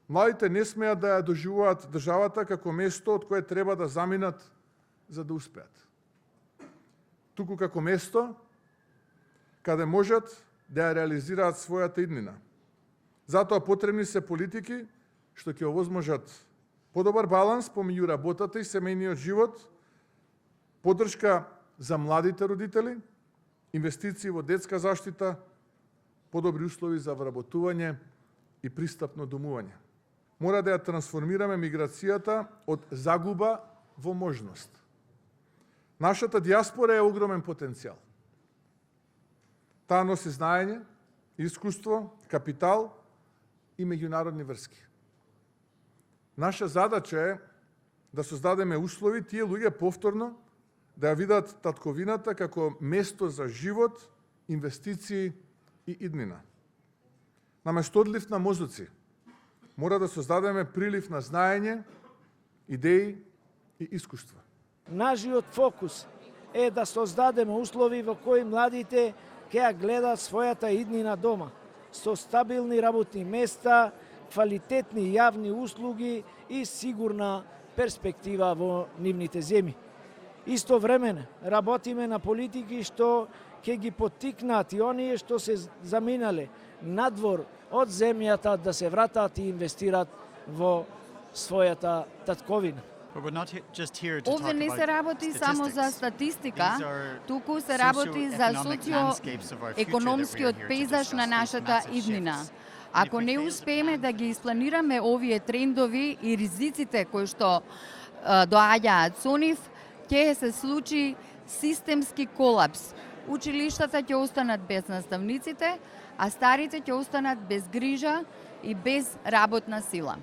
Младите не смеат да ја доживуваат државата како место од кое треба да заминат за да успеат. Туку како место каде можат да ја реализираат својата иднина. Затоа потребни се политики што ќе овозможат подобар баланс помеѓу работата и семејниот живот, поддршка за младите родители, инвестиции во детска заштита, подобри услови за вработување и пристапно домување. Мора да ја трансформираме миграцијата од загуба во можност. Нашата диаспора е огромен потенцијал. Таа носи знаење, искуство, капитал и меѓународни врски. Наша задача е да создадеме услови тие луѓе повторно да ја видат татковината како место за живот, инвестиции и иднина. Наместо одлив на мозоци, мора да создадеме прилив на знаење, идеи и искуства. Нашиот фокус е да создадеме услови во кои младите ќе ја гледат својата иднина дома, со стабилни работни места, квалитетни јавни услуги и сигурна перспектива во нивните земји. Истовремено работиме на политики што ќе ги поттикнат и оние што се заминале надвор од земјата да се вратат и инвестират во својата татковина. Овде не се работи само за статистика, туку се работи за социо-економскиот пейзаж на нашата иднина. Ако не успееме да ги испланираме овие трендови и ризиците кои што доаѓаат со нив, ќе се случи системски колапс. Училиштата ќе останат без наставниците, а старите ќе останат без грижа и без работна сила.